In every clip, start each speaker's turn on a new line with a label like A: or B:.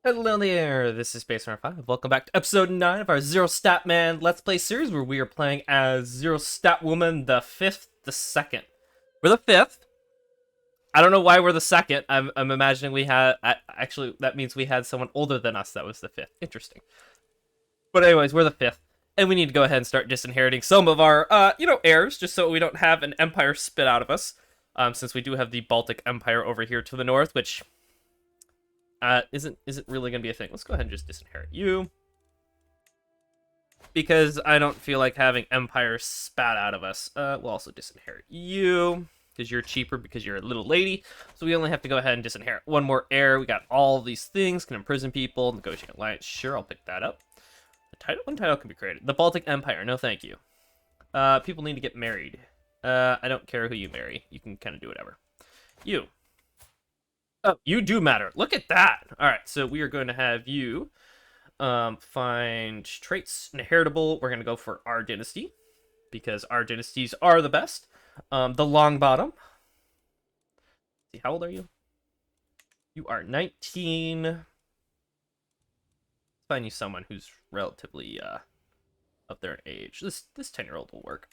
A: Hello there, this is Space Runner 5. Welcome back to episode 9 of our Zero Statman Let's Play series, where we are playing as Zero Stat Woman, the 5th, the 2nd. We're the 5th. I don't know why we're the 2nd. I'm imagining we had... Actually, that means we had someone older than us that was the 5th. Interesting. But anyways, we're the 5th. And we need to go ahead and start disinheriting some of our, heirs, just so we don't have an empire spit out of us. Since we do have the Baltic Empire over here to the north, which... isn't really gonna be a thing. Let's go ahead and just disinherit you, because I don't feel like having empire spat out of us. We'll also disinherit you because you're cheaper, because you're a little lady. So we only have to go ahead and disinherit one more heir. We got all these things: can imprison people, negotiate alliance. Sure, I'll pick that up. One title can be created. The Baltic Empire. No, thank you. People need to get married. I don't care who you marry. You can kind of do whatever. You. Oh, you do matter. Look at that. All right, so we are going to have you find traits. Inheritable. We're going to go for our dynasty, because our dynasties are the best. The long bottom. See, how old are you? You are 19. Find you someone who's relatively up there in age. This 10-year-old will work.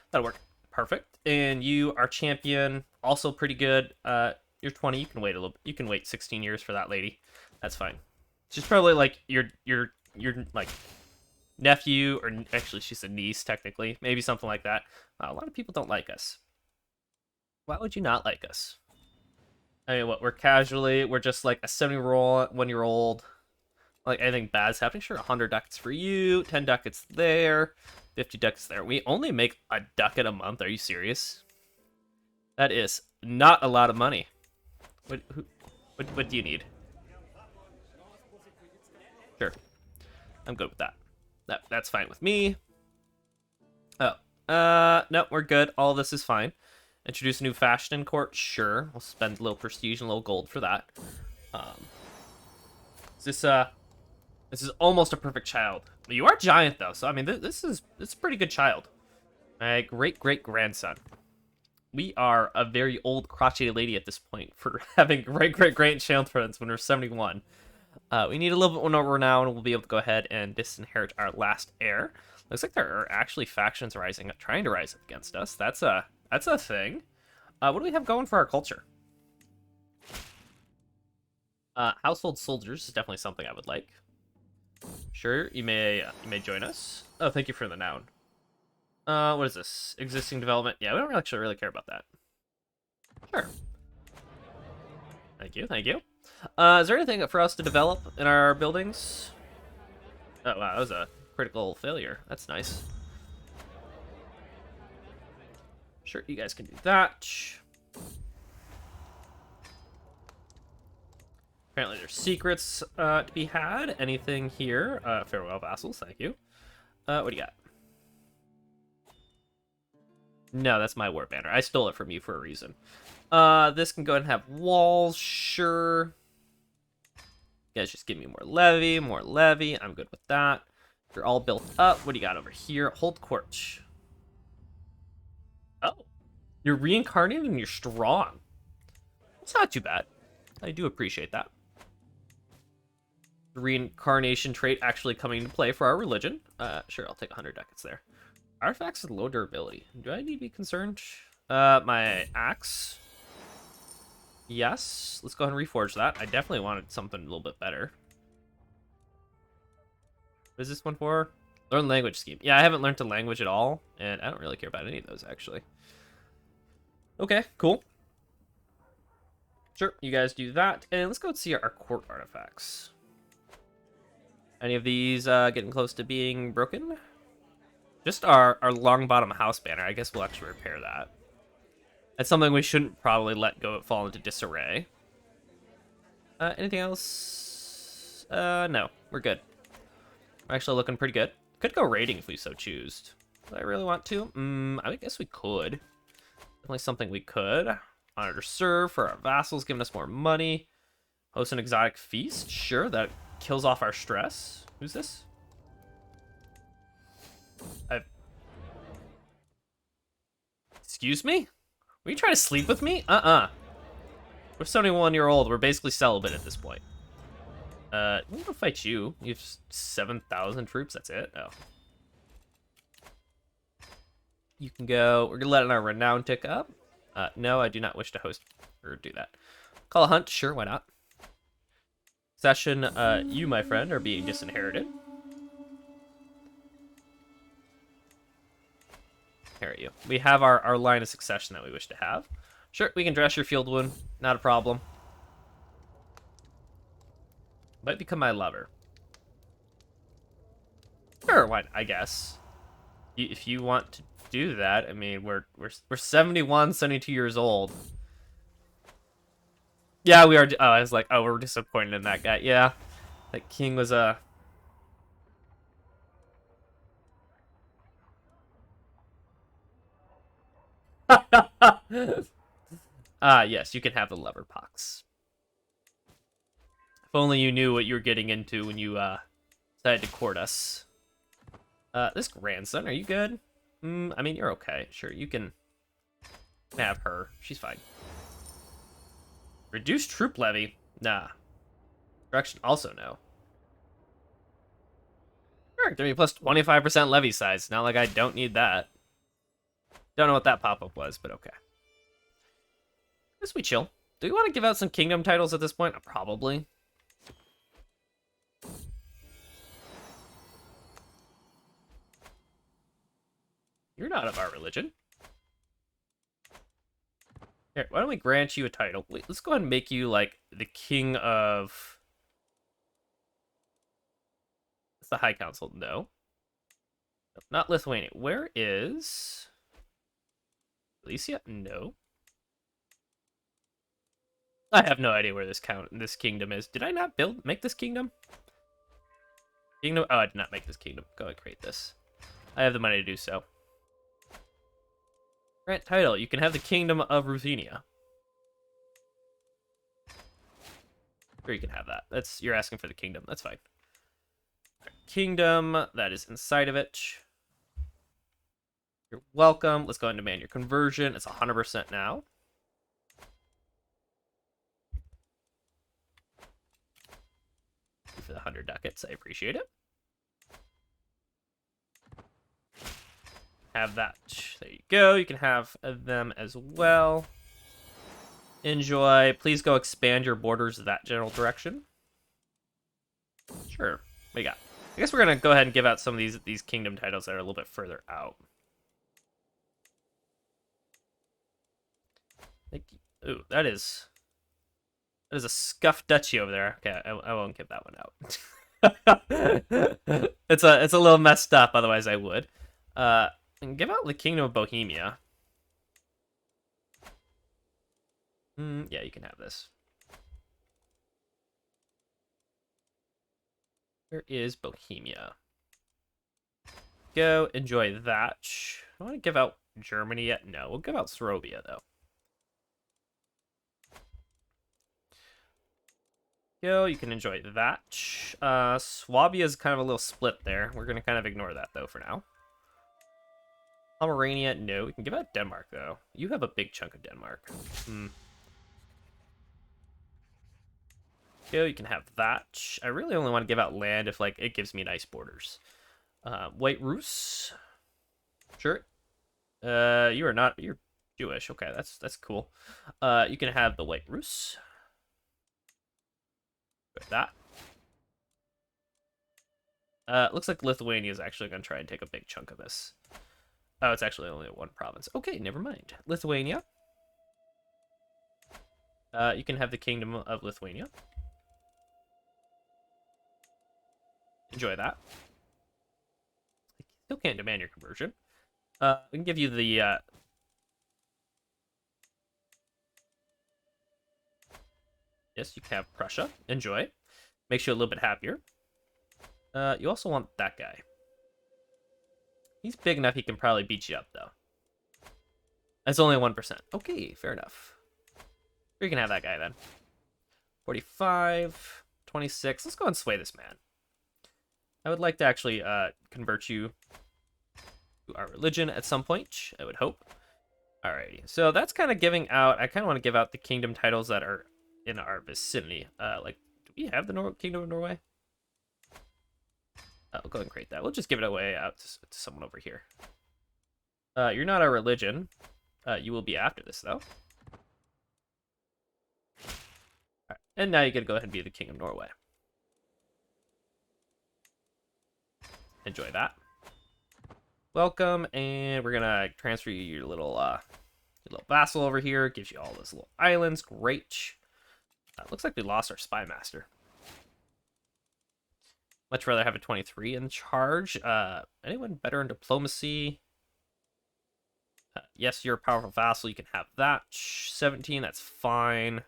A: That'll work. Perfect. And you are champion. Also pretty good. You're 20. You can wait a little. You can wait 16 years for that lady. That's fine. She's probably like your like nephew, or actually she's a niece technically, maybe something like that. A lot of people don't like us. Why would you not like us? I mean, what? We're just like a 71-year-old. Like anything bad's happening. Sure, 100 ducats for you, 10 ducats there, 50 ducats there. We only make a ducat a month. Are you serious? That is not a lot of money. What do you need? Sure. I'm good with that. That's fine with me. Oh. No, we're good. All this is fine. Introduce a new fashion in court? Sure. We'll spend a little prestige and a little gold for that. This is almost a perfect child. You are giant, though, so I mean, this is a pretty good child. My great-great-grandson. We are a very old, crotchety lady at this point for having great-great-grandchildren when we're 71. We need a little bit more now, and we'll be able to go ahead and disinherit our last heir. Looks like there are actually factions trying to rise up against us. That's a thing. What do we have going for our culture? Household soldiers is definitely something I would like. Sure, you may join us. Oh, thank you for the noun. What is this? Existing development? Yeah, we don't actually really care about that. Sure. Thank you, thank you. Is there anything for us to develop in our buildings? Oh, wow, that was a critical failure. That's nice. Sure, you guys can do that. Apparently there's secrets to be had. Anything here? Farewell, vassals, thank you. What do you got? No, that's my war banner. I stole it from you for a reason. This can go ahead and have walls, sure. You guys just give me more levy. I'm good with that. You're all built up. What do you got over here? Hold court. Oh. You're reincarnated and you're strong. It's not too bad. I do appreciate that. The reincarnation trait actually coming into play for our religion. Sure, I'll take 100 ducats there. Artifacts with low durability. Do I need to be concerned? My axe. Yes. Let's go ahead and reforge that. I definitely wanted something a little bit better. What is this one for? Learn language scheme. Yeah, I haven't learned a language at all, and I don't really care about any of those, actually. Okay, cool. Sure, you guys do that. And let's go see our court artifacts. Any of these getting close to being broken? Just our long bottom house banner. I guess we'll actually repair that. That's something we shouldn't probably let go fall into disarray. Anything else? No, we're good. We're actually looking pretty good. Could go raiding if we so choose. Do I really want to? I guess we could. Definitely something we could. Honor to serve for our vassals, giving us more money. Host an exotic feast. Sure, that kills off our stress. Who's this? Excuse me? Were you trying to sleep with me? We're 71-year-old. We're basically celibate at this point. We'll go fight you. You have 7,000 troops, that's it? Oh. You can go, we're gonna let our renown tick up. No, I do not wish to host or do that. Call a hunt, sure, why not? Session, you, my friend, are being disinherited. Here are you. We have our line of succession that we wish to have. Sure, we can dress your field wound, not a problem. Might become my lover. Sure, why? I guess. If you want to do that, I mean, we're 71, 72 years old. Yeah, we are. Oh, I was like, oh, we're disappointed in that guy. Yeah, that king was a. Yes, you can have the lever pox. If only you knew what you were getting into when you decided to court us. This grandson, are you good? I mean, you're okay. Sure, you can have her. She's fine. Reduced troop levy? Nah. Direction also no. Sure, 30 plus 25% levy size. Not like I don't need that. Don't know what that pop-up was, but okay. Guess we chill. Do we want to give out some kingdom titles at this point? Probably. You're not of our religion. Here, why don't we grant you a title? Wait, let's go ahead and make you, like, the king of... It's the High Council. No. Not Lithuania. Where is... Galicia? No. I have no idea where this kingdom is. Did I not make this kingdom? Kingdom? Oh, I did not make this kingdom. Go and create this. I have the money to do so. Grant title. You can have the kingdom of Ruthenia. Sure, you can have that. You're asking for the kingdom. That's fine. Kingdom that is inside of it. You're welcome. Let's go ahead and demand your conversion. It's 100% now. For the 100 ducats, I appreciate it. Have that. There you go. You can have them as well. Enjoy. Please go expand your borders that general direction. Sure. What do you got? I guess we're gonna go ahead and give out some of these kingdom titles that are a little bit further out. Ooh, that is a scuffed duchy over there. Okay, I won't give that one out. it's a little messed up. Otherwise, I would. And give out the Kingdom of Bohemia. Yeah, you can have this. Where is Bohemia? Go enjoy that. I want to give out Germany yet. No, we'll give out Serbia though. Go, you can enjoy that. Swabia is kind of a little split there. We're gonna kind of ignore that though for now. Pomerania, no. We can give out Denmark though. You have a big chunk of Denmark. Go, you can have that. I really only want to give out land if like it gives me nice borders. White Rus. Sure. You are not. You're Jewish. Okay, that's cool. You can have the White Rus. With that. Looks like Lithuania is actually going to try and take a big chunk of this. Oh, it's actually only one province. Okay, never mind. Lithuania. You can have the Kingdom of Lithuania. Enjoy that. Still can't demand your conversion. We can give you the... Yes, you can have Prussia. Enjoy. Makes you a little bit happier. You also want that guy. He's big enough he can probably beat you up, though. That's only 1%. Okay, fair enough. You can have that guy, then. 45, 26. Let's go and sway this man. I would like to actually convert you to our religion at some point, I would hope. Alrighty, so that's kind of giving out... I kind of want to give out the kingdom titles that are in our vicinity. Like we have the Kingdom of Norway? We'll go ahead and create that. We'll just give it away out to someone over here. You're not our religion. You will be after this, though. Alright, and now you get to go ahead and be the King of Norway. Enjoy that. Welcome, and we're gonna transfer you your little vassal over here. Gives you all those little islands. Great. Looks like we lost our spy master. Much rather have a 23 in charge. Anyone better in diplomacy? Yes, you're a powerful vassal. You can have that. 17, that's fine.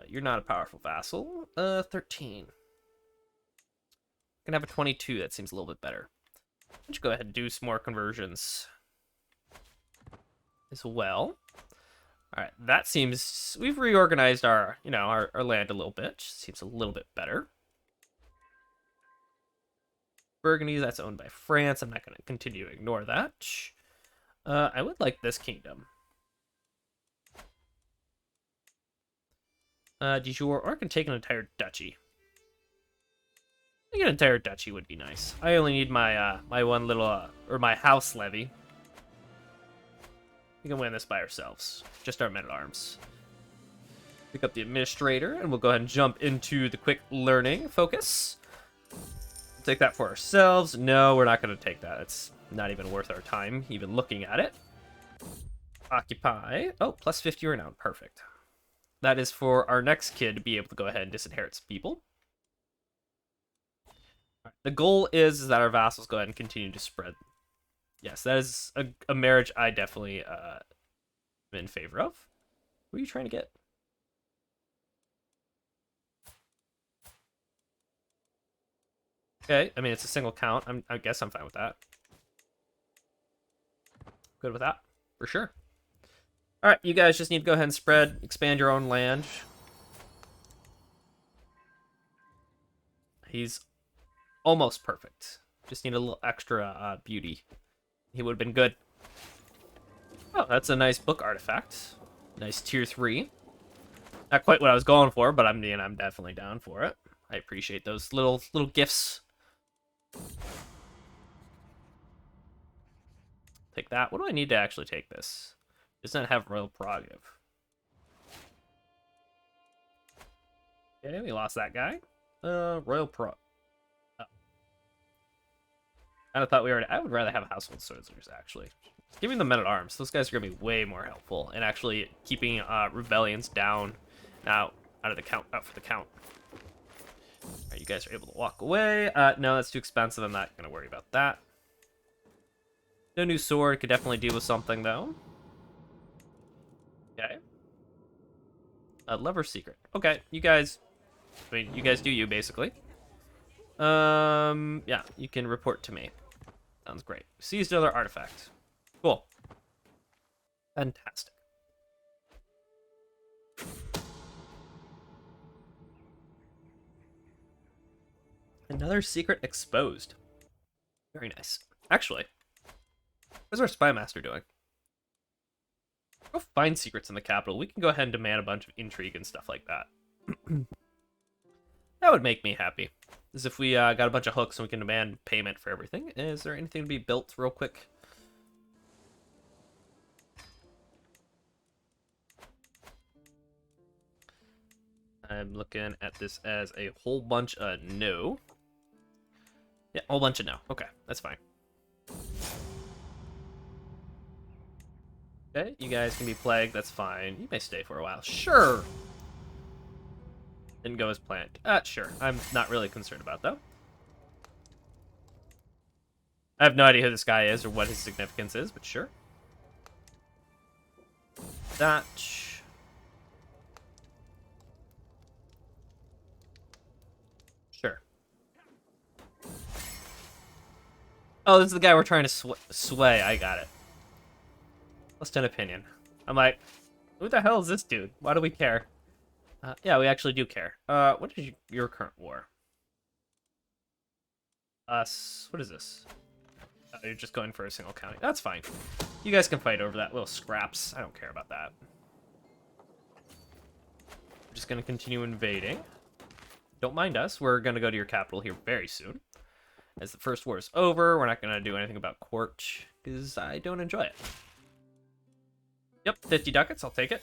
A: You're not a powerful vassal. 13. You can have a 22. That seems a little bit better. Let's go ahead and do some more conversions as well. All right, that seems... We've reorganized our land a little bit. Seems a little bit better. Burgundy, that's owned by France. I'm not going to continue to ignore that. I would like this kingdom. De jure, or I can take an entire duchy. I think an entire duchy would be nice. I only need my my one little or my house levy. We can win this by ourselves. Just our men-at-arms. Pick up the administrator, and we'll go ahead and jump into the quick learning focus. Take that for ourselves. No, we're not going to take that. It's not even worth our time even looking at it. Occupy. Oh, plus 50 renown. Perfect. That is for our next kid to be able to go ahead and disinherit some people. Right. The goal is that our vassals go ahead and continue to spread. Yes, that is a marriage I definitely am in favor of. What are you trying to get? Okay, I mean, it's a single count. I guess I'm fine with that. Good with that, for sure. All right, you guys just need to go ahead and spread, expand your own land. He's almost perfect. Just need a little extra beauty. He would have been good. Oh, that's a nice book artifact. Nice tier 3. Not quite what I was going for, but I'm definitely down for it. I appreciate those little gifts. Take that. What do I need to actually take this? Doesn't it have royal prerogative? Okay, we lost that guy. Royal pro. Oh. I thought we already. I would rather have household soldiers actually. Give me the men-at-arms. Those guys are gonna be way more helpful in actually keeping rebellions down. Now out for the count. Right, you guys are able to walk away. No, that's too expensive. I'm not gonna worry about that. No new sword. Could definitely deal with something though. Okay. Lover secret. Okay, you guys. I mean, you guys do you basically. Yeah, you can report to me. Sounds great. Seized another artifact. Cool. Fantastic. Another secret exposed. Very nice. Actually, what's our spy master doing? Go find secrets in the capital. We can go ahead and demand a bunch of intrigue and stuff like that. That would make me happy. As if we got a bunch of hooks and we can demand payment for everything. Is there anything to be built real quick? I'm looking at this as a whole bunch of no. Yeah, a whole bunch of no. Okay, that's fine. Okay, you guys can be plagued. That's fine. You may stay for a while. Sure. Didn't go as planned. Sure. I'm not really concerned about though. I have no idea who this guy is or what his significance is, but sure. That. Sure. Oh, this is the guy we're trying to sway. I got it. Less than opinion. I'm like, who the hell is this dude? Why do we care? Yeah, we actually do care. What is your current war? What is this? Oh, you're just going for a single county. That's fine. You guys can fight over that little scraps. I don't care about that. We're just gonna continue invading. Don't mind us. We're going to go to your capital here very soon. As the first war is over, we're not going to do anything about court, because I don't enjoy it. Yep, 50 ducats, I'll take it.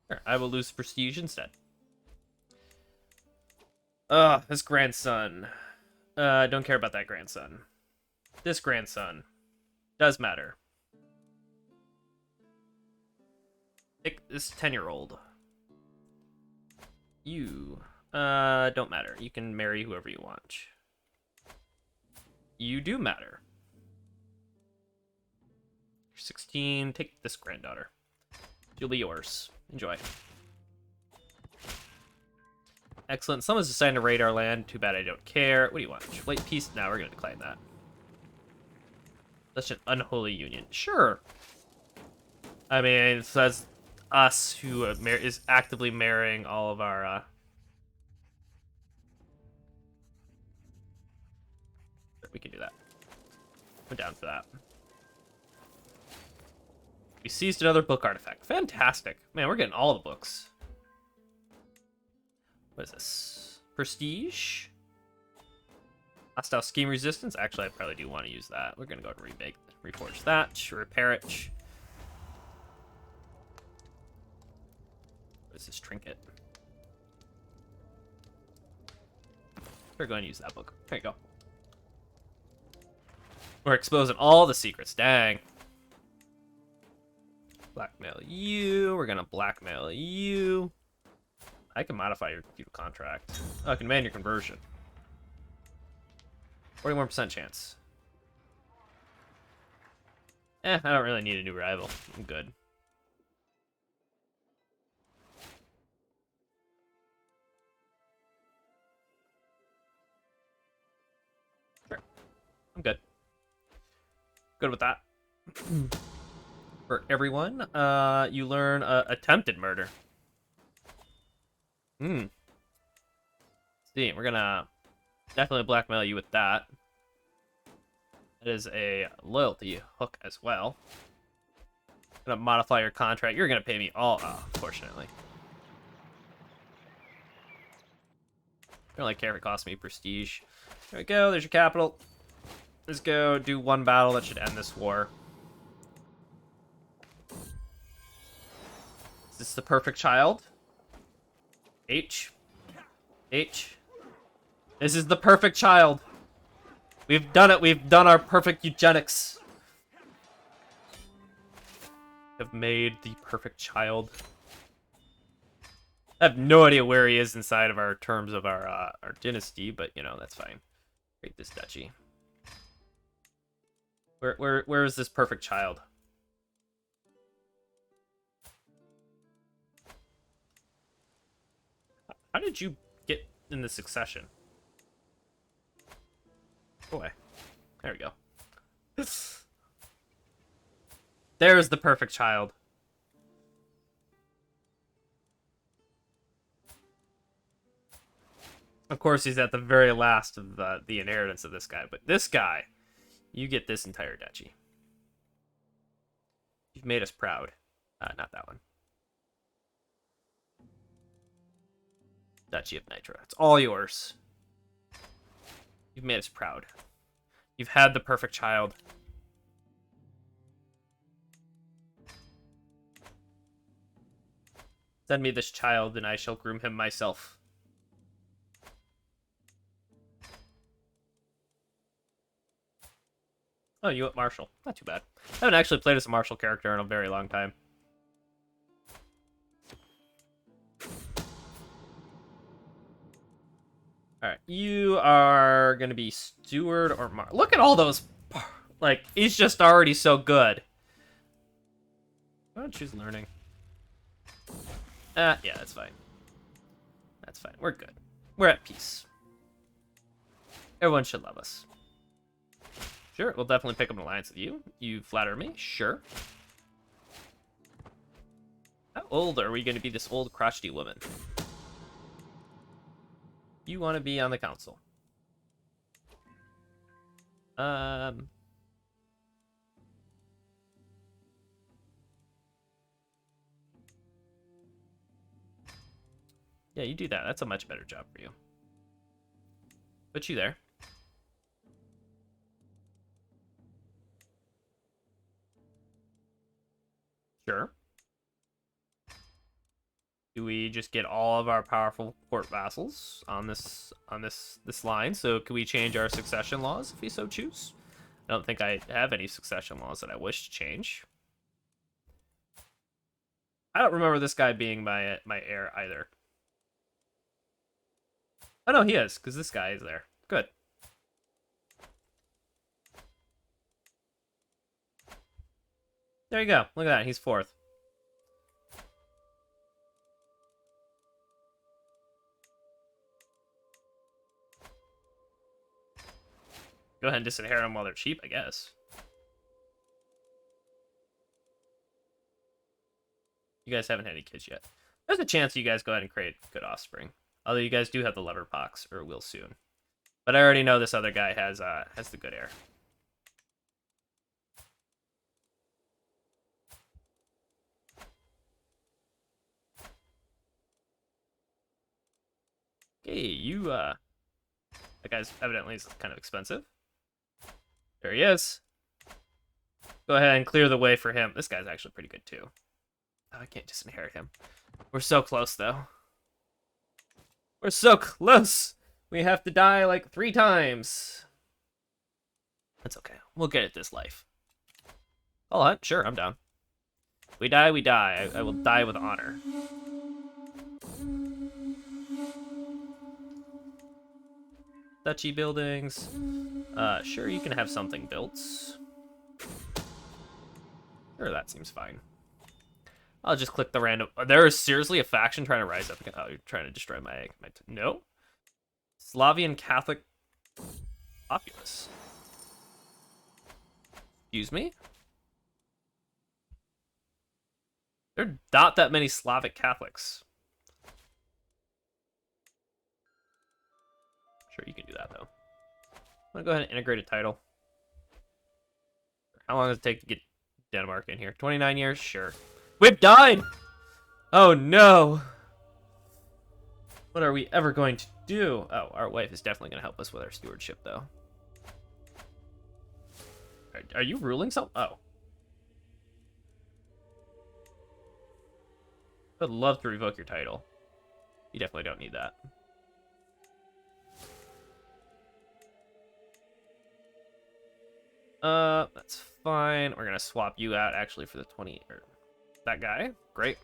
A: Sure, I will lose prestige instead. Ugh, this grandson. Don't care about that grandson. This grandson. Does matter. Pick this 10-year-old. You. Don't matter. You can marry whoever you want. You do matter. You're 16. Take this granddaughter. She'll be yours. Enjoy. Excellent. Someone's deciding to raid our land. Too bad I don't care. What do you want? Wait, peace? Now we're going to decline that. Such an unholy union. Sure. I mean, so that's us who is actively marrying all of our... We can do that. I'm down for that. We seized another book artifact. Fantastic. Man, we're getting all the books. What is this? Prestige? Hostile scheme resistance? Actually, I probably do want to use that. We're going to go ahead and reforge that. Repair it. What is this trinket? We're going to use that book. There you go. We're exposing all the secrets. Dang. Blackmail you. We're gonna blackmail you. I can modify your feudal contract. Oh, I can demand your conversion. 41% chance. I don't really need a new rival. I'm good. Sure. I'm good. Good with that. For everyone, you learn attempted murder. See, we're gonna definitely blackmail you with that. That is a loyalty hook as well. Gonna modify your contract. You're gonna pay me all, unfortunately. Don't really care if it costs me prestige. There we go. There's your capital. Let's go do one battle that should end this war. Is this the perfect child? H. This is the perfect child. We've done it. We've done our perfect eugetics. Have made the perfect child. I have no idea where he is inside of our terms of our dynasty, but you know, that's fine. Create this duchy. Where is this perfect child? How did you get in the succession? Go away. There we go. There's the perfect child. Of course, he's at the very last of the inheritance of this guy, but this guy, you get this entire duchy. You've made us proud. Not that one. Duchy of Nitra. It's all yours. You've made us proud. You've had the perfect child. Send me this child, and I shall groom him myself. Oh, you at Marshall. Not too bad. I haven't actually played as a Marshall character in a very long time. Alright, you are going to be Steward or Look at all those. Like, he's just already so good. Why don't choose learning? Yeah, that's fine. That's fine. We're good. We're at peace. Everyone should love us. Sure, we'll definitely pick up an alliance with you. You flatter me? Sure. How old are we going to be, this old crotchety woman? You want to be on the council. Yeah, you do that. That's a much better job for you. Put you there. Sure. Do we just get all of our powerful port vassals on this line? So can we change our succession laws if we so choose? I don't think I have any succession laws that I wish to change. I don't remember this guy being my heir either. Oh no, he is, because this guy is there. Good. There you go. Look at that. He's 4th. Go ahead and disinherit them while they're cheap, I guess. You guys haven't had any kids yet. There's a chance you guys go ahead and create good offspring. Although you guys do have the lever pox, or will soon. But I already know this other guy has the good heir. Okay, you that guy's evidently is kind of expensive. There he is. Go ahead and clear the way for him. This guy's actually pretty good too. Oh, I can't disinherit him. We're so close though. We're so close. We have to die like 3 times. That's okay. We'll get it this life. Hold on. Sure, I'm down. We die, we die. I will die with honor. Duchy buildings. Sure, you can have something built. Sure, that seems fine. I'll just click the random. There is seriously a faction trying to rise up again. Oh, you're trying to destroy my no. Slavian Catholic populace. Excuse me? There are not that many Slavic Catholics. Sure, you can do that, though. I'm going to go ahead and integrate a title. How long does it take to get Denmark in here? 29 years? Sure. We've died! Oh, no! What are we ever going to do? Oh, our wife is definitely going to help us with our stewardship, though. Are you ruling something? Oh. I'd love to revoke your title. You definitely don't need that. That's fine. We're gonna swap you out actually for the 20 or that guy. Great.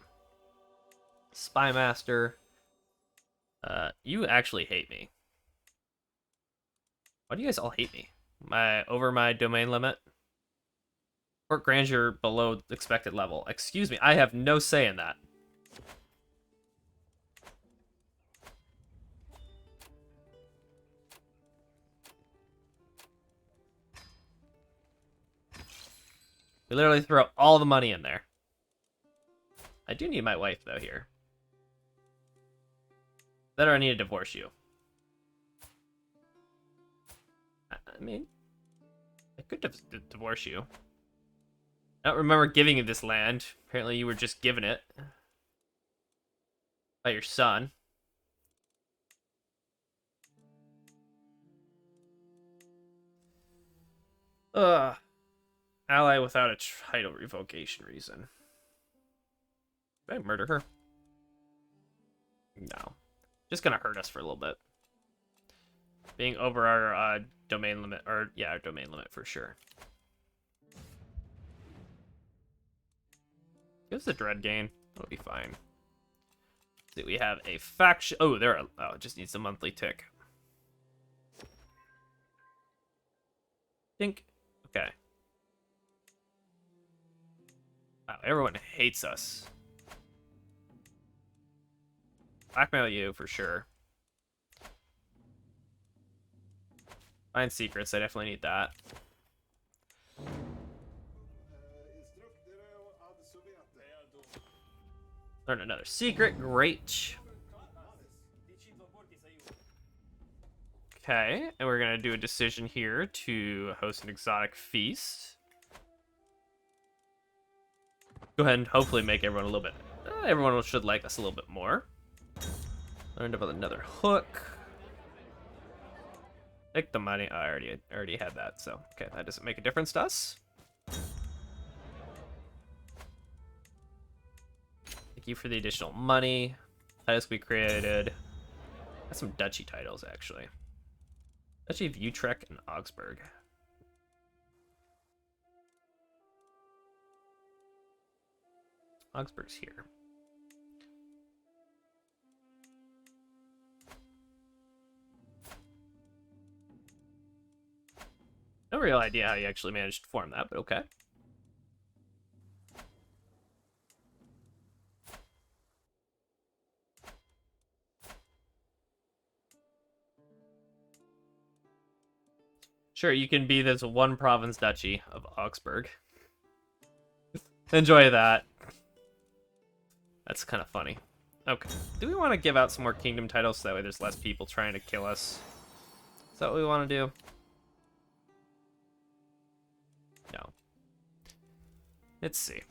A: Spy Master. You actually hate me. Why do you guys all hate me? Over my domain limit? Port grandeur below expected level. Excuse me, I have no say in that. We literally throw all the money in there. I do need my wife, though, here. Better I need to divorce you. I mean, I could divorce you. I don't remember giving you this land. Apparently you were just given it. By your son. Ugh. Ally without a title revocation reason. Did I murder her? No. Just gonna hurt us for a little bit. Being over our domain limit, or yeah, our domain limit for sure. Give us a dread gain. That'll be fine. See, we have a faction. Oh, there. Oh, it just needs a monthly tick. Think. Okay. Wow, everyone hates us. Blackmail you for sure. Find secrets. I definitely need that. Learn another secret. Great. Okay, and we're gonna do a decision here to host an exotic feast. Go ahead and hopefully make everyone a little bit. Everyone should like us a little bit more. Learned about another hook. Take the money. Oh, I already had that, so okay, that doesn't make a difference to us. Thank you for the additional money. Titles we created. Got some duchy titles, actually. Duchy of Utrecht and Augsburg. Augsburg's here. No real idea how you actually managed to form that, but okay. Sure, you can be this one province duchy of Augsburg. Enjoy that. That's kind of funny. Okay. Do we want to give out some more kingdom titles so that way there's less people trying to kill us? Is that what we want to do? No. Let's see. Is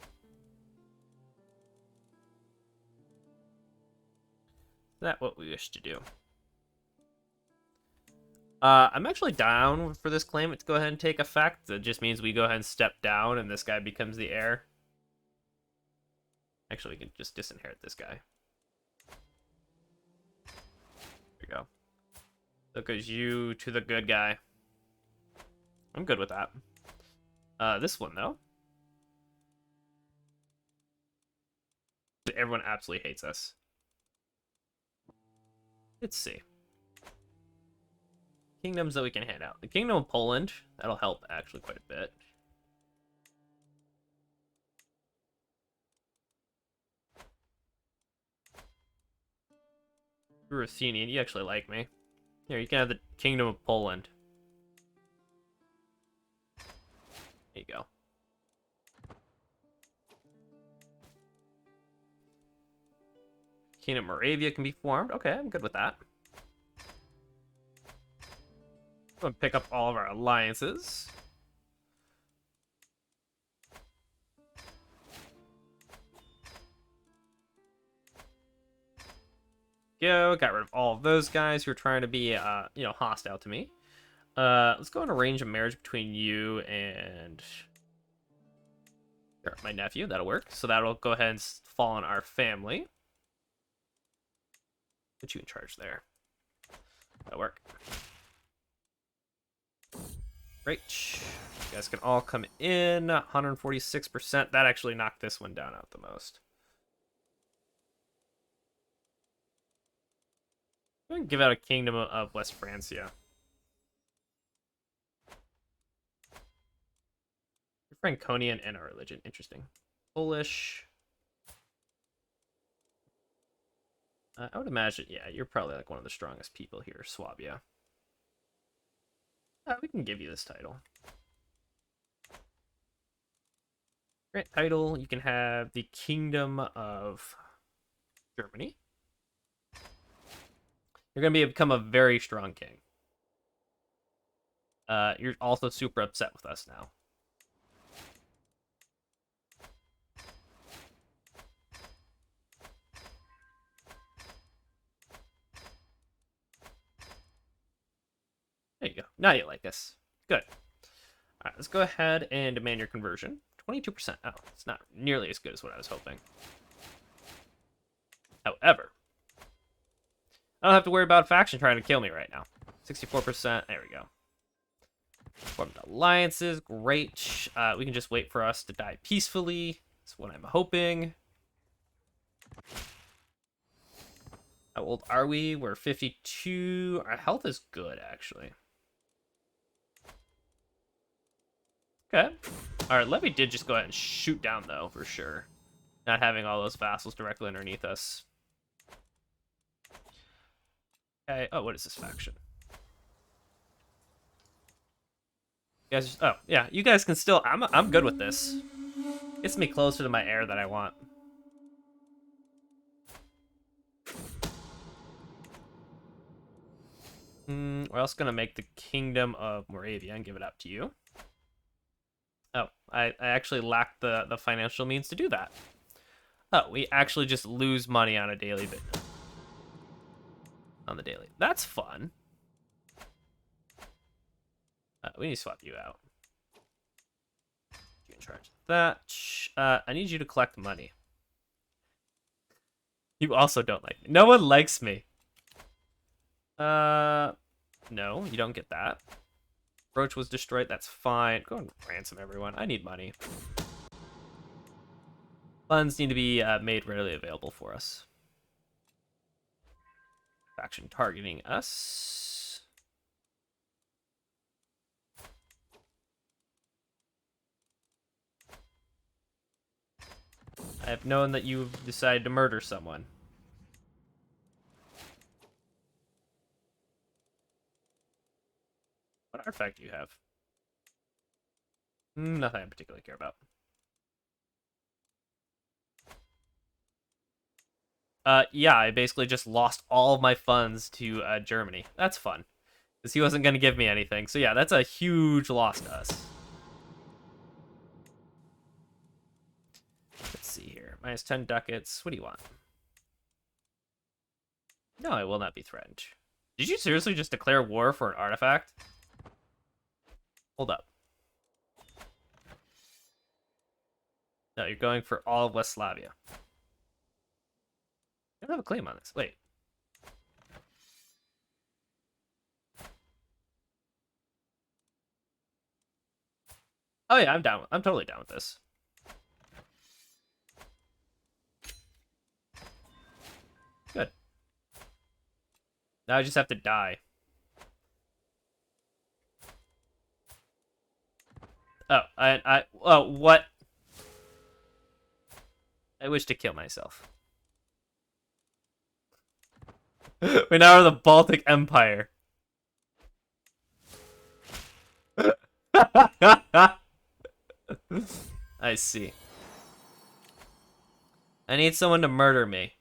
A: that what we wish to do? I'm actually down for this claimant to go ahead and take effect. That just means we go ahead and step down and this guy becomes the heir. Actually, we can just disinherit this guy. There we go. So it goes you to the good guy. I'm good with that. This one, though. Everyone absolutely hates us. Let's see. Kingdoms that we can hand out. The Kingdom of Poland, that'll help actually quite a bit. You're Athenian, you actually like me. Here, you can have the Kingdom of Poland. There you go. Kingdom of Moravia can be formed. Okay, I'm good with that. I'm gonna pick up all of our alliances. Go, got rid of all of those guys who are trying to be, hostile to me. Let's go and arrange a marriage between you and my nephew. That'll work. So that'll go ahead and fall on our family. Put you in charge there. That'll work. Great. You guys can all come in. 146%. That actually knocked this one down out the most. I'm going to give out a kingdom of West Francia. Franconian and our religion. Interesting. Polish. I would imagine, yeah, you're probably like one of the strongest people here, Swabia. We can give you this title. Grant title, you can have the Kingdom of Germany. You're going to become a very strong king. You're also super upset with us now. There you go. Now you like us. Good. All right, let's go ahead and demand your conversion. 22%. Oh, it's not nearly as good as what I was hoping. However, I don't have to worry about a faction trying to kill me right now. 64%. There we go. Formed alliances. Great. We can just wait for us to die peacefully. That's what I'm hoping. How old are we? We're 52. Our health is good, actually. Okay. Our levy did just go ahead and shoot down, though, for sure. Not having all those vassals directly underneath us. Okay. Oh, what is this faction? You guys, oh, yeah. You guys can still... I'm good with this. Gets me closer to my heir that I want. We're also going to make the Kingdom of Moravia and give it up to you. Oh, I actually lack the financial means to do that. Oh, we actually just lose money on a daily basis. on the daily. That's fun. We need to swap you out. You can charge that. I need you to collect money. You also don't like me. No one likes me. No, you don't get that. Brooch was destroyed. That's fine. Go and ransom everyone. I need money. Funds need to be made readily available for us. Faction targeting us. I have known that you've decided to murder someone. What artifact do you have? Nothing I particularly care about. Yeah, I basically just lost all of my funds to Germany. That's fun. Because he wasn't going to give me anything. So yeah, that's a huge loss to us. Let's see here. Minus 10 ducats. What do you want? No, I will not be threatened. Did you seriously just declare war for an artifact? Hold up. No, you're going for all of Westslavia. I don't have a claim on this. Wait. Oh yeah, I'm down. I'm totally down with this. Good. Now I just have to die. Oh, what? I wish to kill myself. We now are the Baltic Empire. I see. I need someone to murder me.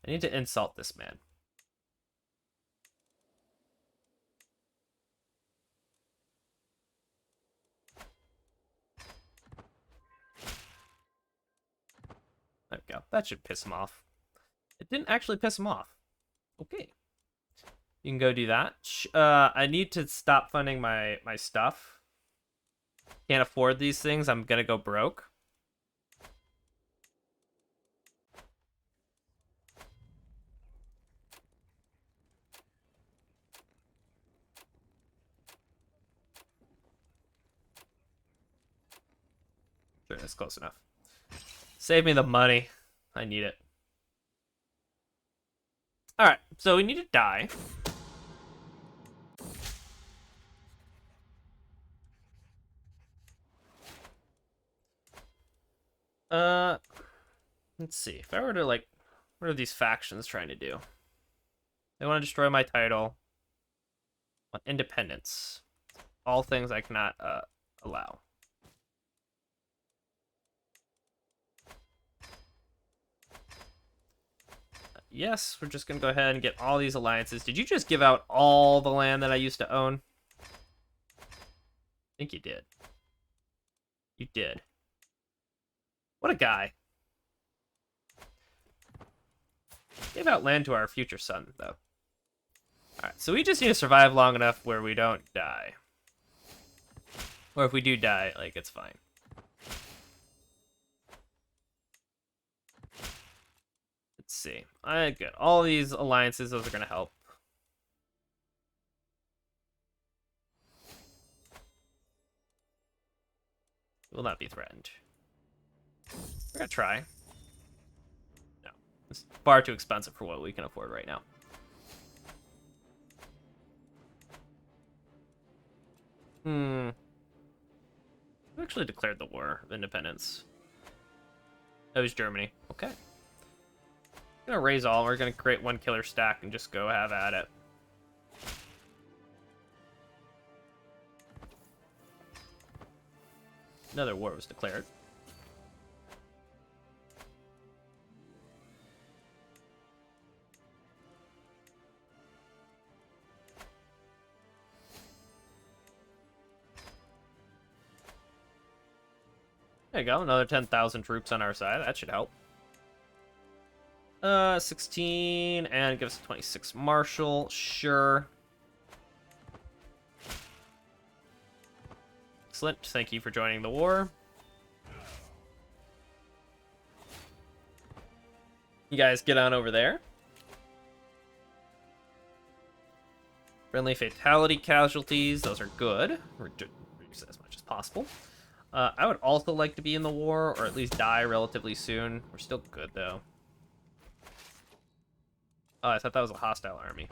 A: I need to insult this man. There we go. That should piss him off. It didn't actually piss him off. Okay. You can go do that. I need to stop funding my stuff. Can't afford these things. I'm gonna go broke. Sure, that's close enough. Save me the money. I need it. Alright, so we need to die. Let's see. If I were to, like, what are these factions trying to do? They want to destroy my title. Want independence. All things I cannot allow. Yes, we're just gonna go ahead and get all these alliances. Did you just give out all the land that I used to own? I think you did. You did. What a guy. Gave out land to our future son, though. Alright, so we just need to survive long enough where we don't die. Or if we do die, like, it's fine. Let's see. Good. All these alliances, those are going to help. Will not be threatened. We're going to try. No. It's far too expensive for what we can afford right now. We actually declared the War of Independence. That was Germany. Okay. We're gonna raise all. We're gonna create one killer stack and just go have at it. Another war was declared. There you go, another 10,000 troops on our side. That should help. 16, and give us a 26 marshal. Sure. Excellent. Thank you for joining the war. You guys get on over there. Friendly fatality casualties. Those are good. Reduce as much as possible. I would also like to be in the war, or at least die relatively soon. We're still good, though. Oh, I thought that was a hostile army.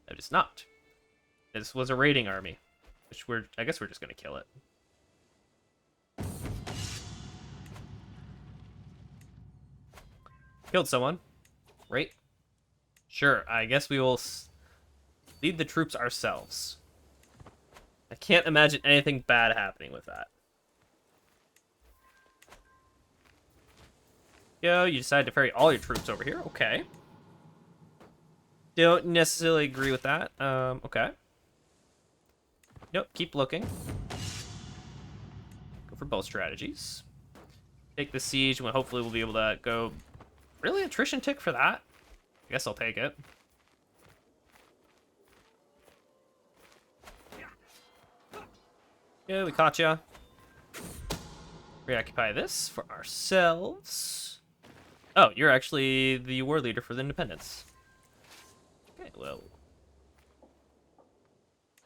A: It is not. This was a raiding army, which I guess we're just going to kill it. Killed someone. Right? Sure, I guess we will lead the troops ourselves. I can't imagine anything bad happening with that. Yo, you decide to ferry all your troops over here. Okay. Don't necessarily agree with that. Okay. Nope, keep looking. Go for both strategies. Take the siege, and hopefully we'll be able to go... Really? Attrition tick for that? I guess I'll take it. Yeah, we caught ya. Reoccupy this for ourselves. Oh, you're actually the war leader for the independence. Okay, well.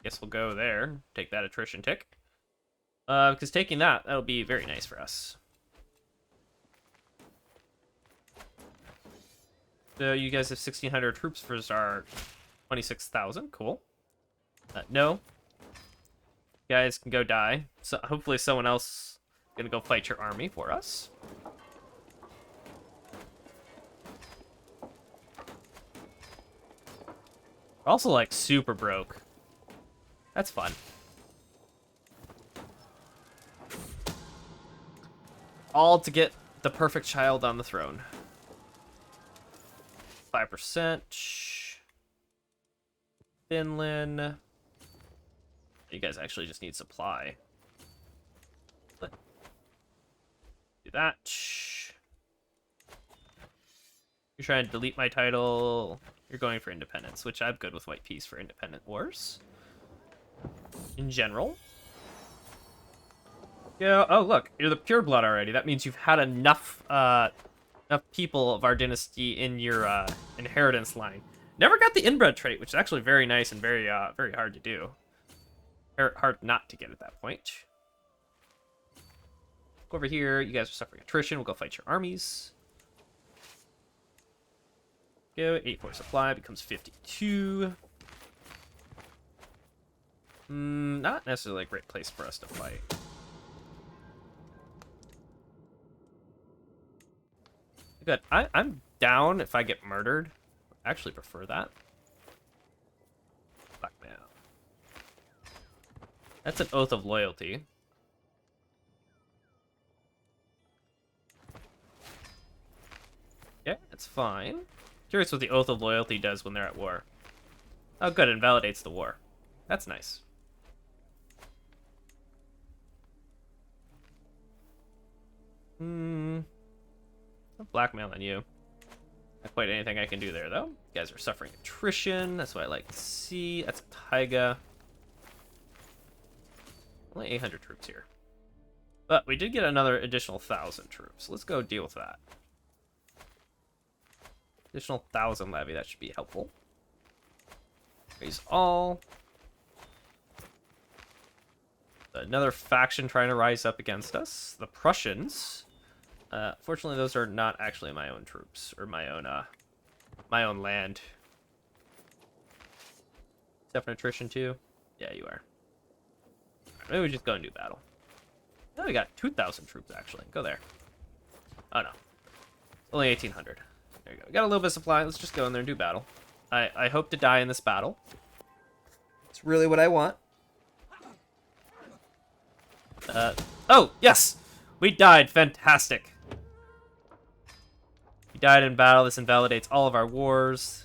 A: Guess we'll go there. Take that attrition tick. Because taking that'll be very nice for us. So you guys have 1,600 troops versus our 26,000. Cool. No. You guys can go die. So hopefully someone else is gonna go fight your army for us. We're also like super broke. That's fun. All to get the perfect child on the throne. 5%. Finland. You guys actually just need supply. Do that. You're trying to delete my title. You're going for independence, which I'm good with white peace for independent wars. In general. Yeah. Oh, look, you're the pure blood already. That means you've had enough people of our dynasty in your inheritance line. Never got the inbred trait, which is actually very nice and very hard to do. Hard not to get at that point. Go over here. You guys are suffering attrition. We'll go fight your armies. Go. 84 supply becomes 52. Not necessarily a great place for us to fight. Good. I'm down if I get murdered. I actually prefer that. Fuck man. That's an oath of loyalty. Yeah, it's fine. Curious what the oath of loyalty does when they're at war. Oh, good. It invalidates the war. That's nice. I'll blackmail on you. Not quite anything I can do there, though. You guys are suffering attrition. That's what I like to see. That's a taiga. Only 800 troops here. But we did get another additional 1,000 troops. Let's go deal with that. Additional 1,000 levy. That should be helpful. Raise all. Another faction trying to rise up against us. The Prussians. Fortunately, those are not actually my own troops or my own land. Definite attrition too. Yeah, you are. Right, maybe we just go and do battle. Oh, we got 2,000 troops actually. Go there. Oh no, only 1,800. There you go. We got a little bit of supply. Let's just go in there and do battle. I hope to die in this battle. It's really what I want. Oh yes, we died. Fantastic. We died in battle. This invalidates all of our wars.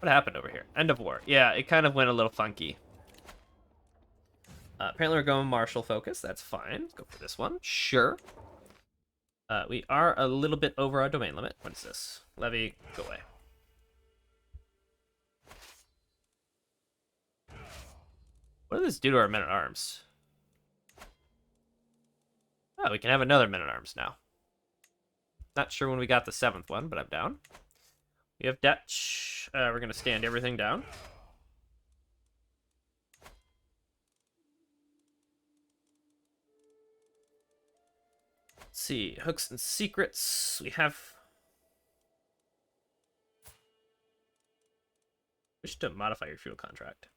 A: What happened over here? End of war. Yeah, it kind of went a little funky. Apparently we're going martial focus. That's fine. Let's go for this one. Sure. We are a little bit over our domain limit. What is this? Levy, go away. What does this do to our men-at-arms? Oh, we can have another men-at-arms now. Not sure when we got the 7th one, but I'm down. We have Dutch. We're going to stand everything down. Let's see. Hooks and secrets. We have... Wish to modify your feudal contract.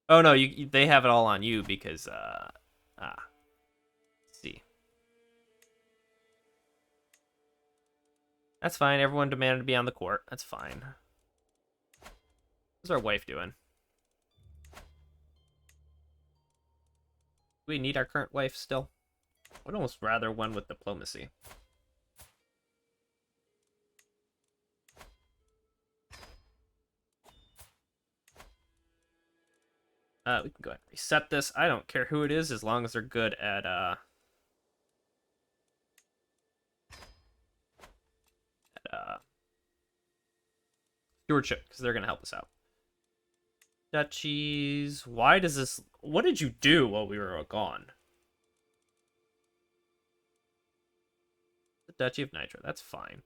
A: Oh, no, they have it all on you because... Let's see. That's fine. Everyone demanded to be on the court. That's fine. What's our wife doing? Do we need our current wife still? I would almost rather one with diplomacy. We can go ahead and reset this. I don't care who it is as long as they're good at stewardship, because they're going to help us out. Duchies. Why does this... What did you do while we were gone? The Duchy of Nitra. That's fine.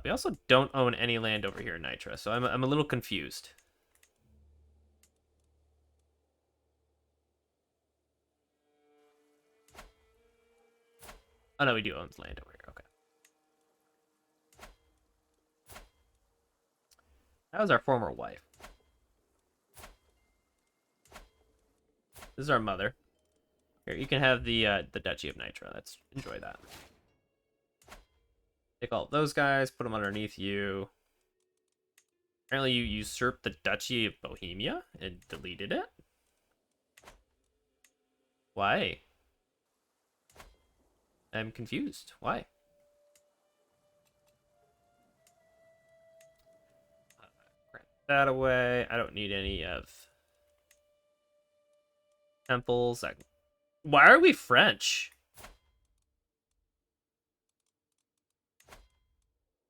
A: We also don't own any land over here in Nitra, so I'm a little confused. Oh, no, we do own land over here. Okay. That was our former wife. This is our mother. Here, you can have the Duchy of Nitra. Let's enjoy that. Take all those guys, put them underneath you. Apparently you usurped the Duchy of Bohemia and deleted it. Why? I'm confused. Why? Grant that away. I don't need any of temples. Why are we French?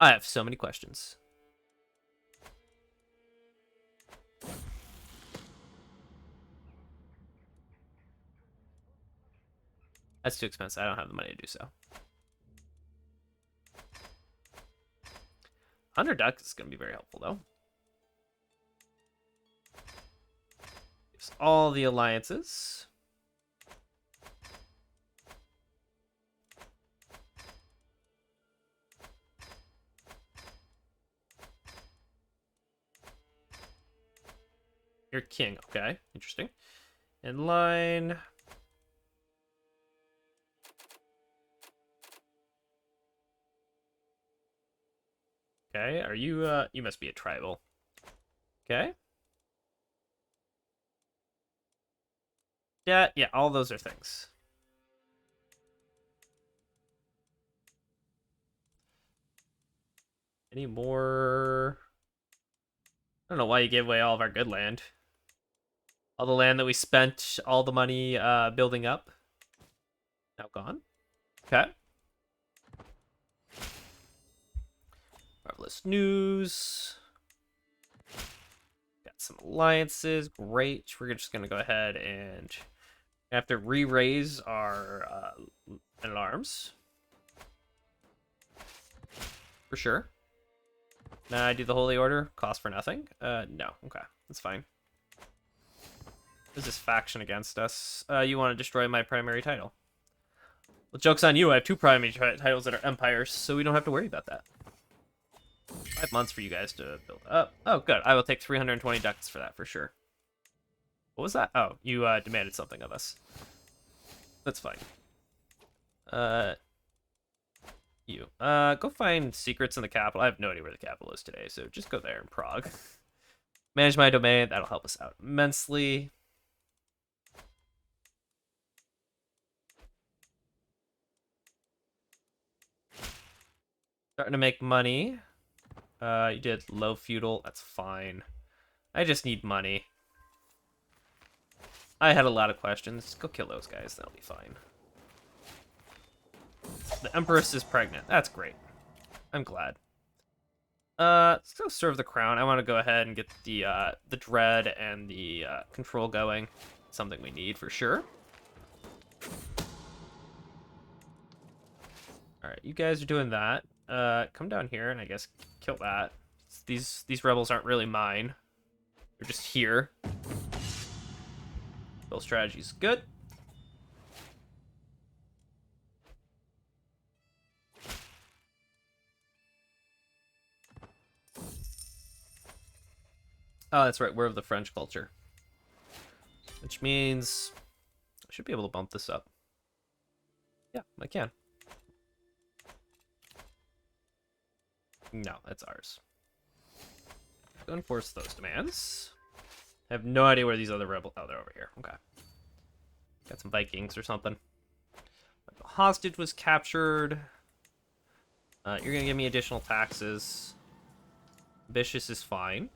A: I have so many questions. That's too expensive. I don't have the money to do so. 100 ducks is going to be very helpful, though. Gives all the alliances. You're king. Okay, interesting. In line. Okay, are you, you must be a tribal. Okay. Yeah, all those are things. Any more? I don't know why you gave away all of our good land. All the land that we spent all the money building up. Now gone. Okay. Marvelous news. Got some alliances. Great. We're just going to go ahead and have to re-raise our men-at-arms. For sure. Now I do the Holy Order. Cost for nothing. No. Okay. That's fine. Is this faction against us? You want to destroy my primary title. Well, joke's on you. I have 2 primary titles that are empires, so we don't have to worry about that. 5 months for you guys to build up. Oh, good. I will take 320 ducats for that, for sure. What was that? Oh, you demanded something of us. That's fine. You. Go find secrets in the capital. I have no idea where the capital is today, so just go there in Prague. Manage my domain. That'll help us out immensely. Starting to make money. You did low feudal. That's fine. I just need money. I had a lot of questions. Go kill those guys. That'll be fine. The Empress is pregnant. That's great. I'm glad. Let's go serve the crown. I want to go ahead and get the dread and the control going. Something we need for sure. All right, you guys are doing that. Come down here and I guess kill that. These rebels aren't really mine. They're just here. Build strategy's good. Oh, that's right. We're of the French culture. Which means I should be able to bump this up. Yeah, I can. No, that's ours. Go enforce those demands. I have no idea where these other rebels... Oh, they're over here. Okay. Got some Vikings or something. The hostage was captured. You're going to give me additional taxes. Ambitious is fine.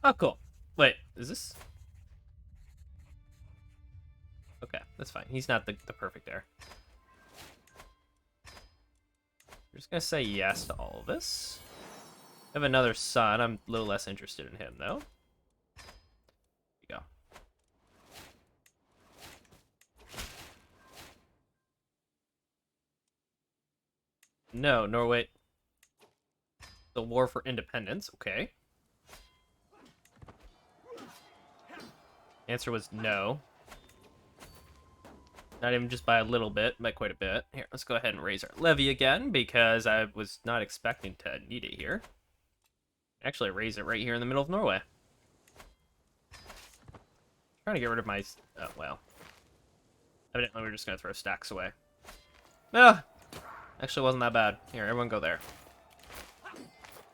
A: Oh, cool. Wait, is this... Okay, that's fine. He's not the perfect heir. We're just going to say yes to all of this. I have another son. I'm a little less interested in him, though. Here you go. No, Norway. The war for independence. Okay. Answer was no. Not even just by a little bit, by quite a bit. Here, let's go ahead and raise our levy again, because I was not expecting to need it here. Actually, raise it right here in the middle of Norway. Trying to get rid of my... Oh, well. Evidently, we're just going to throw stacks away. Ah! Actually, wasn't that bad. Here, everyone go there.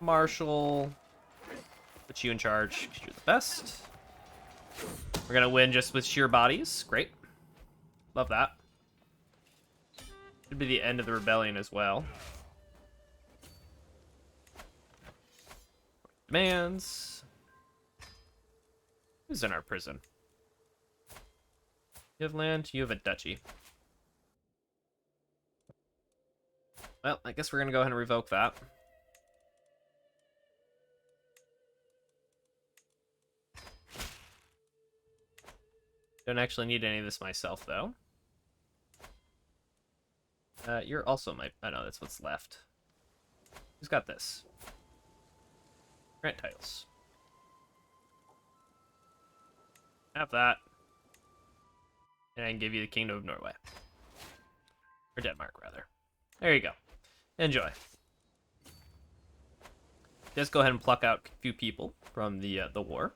A: Marshal. Put you in charge, because you're the best. We're going to win just with sheer bodies. Great. Love that. Should be the end of the rebellion as well. Demands. Who's in our prison? You have land, you have a duchy. Well, I guess we're going to go ahead and revoke that. Don't actually need any of this myself, though. You're also my... I know, that's what's left. Who's got this? Grant titles. Have that. And I can give you the Kingdom of Norway. Or Denmark, rather. There you go. Enjoy. Just go ahead and pluck out a few people from the war.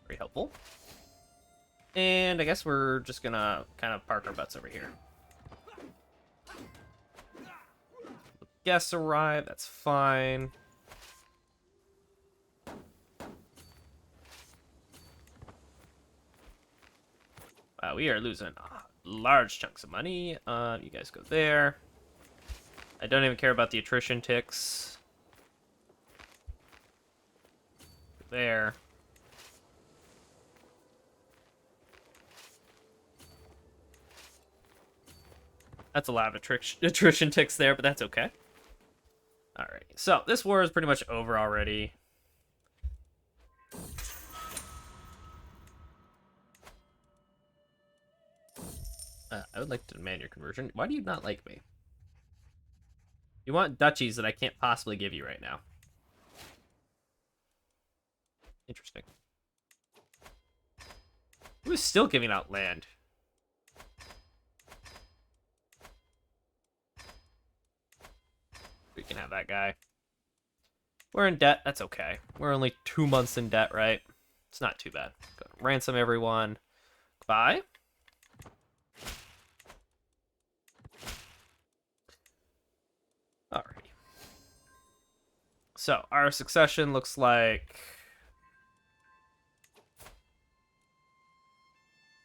A: Very helpful. And I guess we're just gonna kind of park our butts over here. Guests arrive, that's fine. Wow, we are losing large chunks of money. You guys go there. I don't even care about the attrition ticks. There. That's a lot of attrition ticks there, but that's okay. Alright, so this war is pretty much over already. I would like to demand your conversion. Why do you not like me? You want duchies that I can't possibly give you right now. Interesting. Who's still giving out land? We can have that guy. We're in debt. That's okay. We're only 2 months in debt, right? It's not too bad. Go ransom everyone. Goodbye. Alrighty. So, our succession looks like...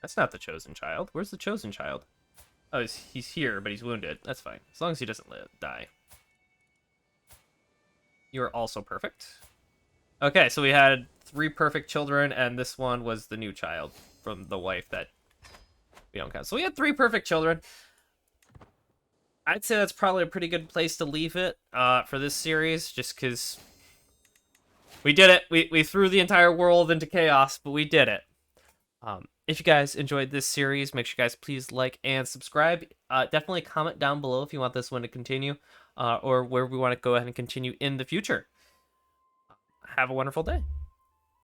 A: That's not the chosen child. Where's the chosen child? Oh, he's here, but he's wounded. That's fine. As long as he doesn't die. You are also perfect. Okay, so we had 3 perfect children, and this one was the new child from the wife that we don't count. So we had 3 perfect children. I'd say that's probably a pretty good place to leave it for this series, just because we did it. We threw the entire world into chaos, but we did it. If you guys enjoyed this series, make sure you guys please like and subscribe. Definitely comment down below if you want this one to continue, or where we want to go ahead and continue in the future. Have a wonderful day.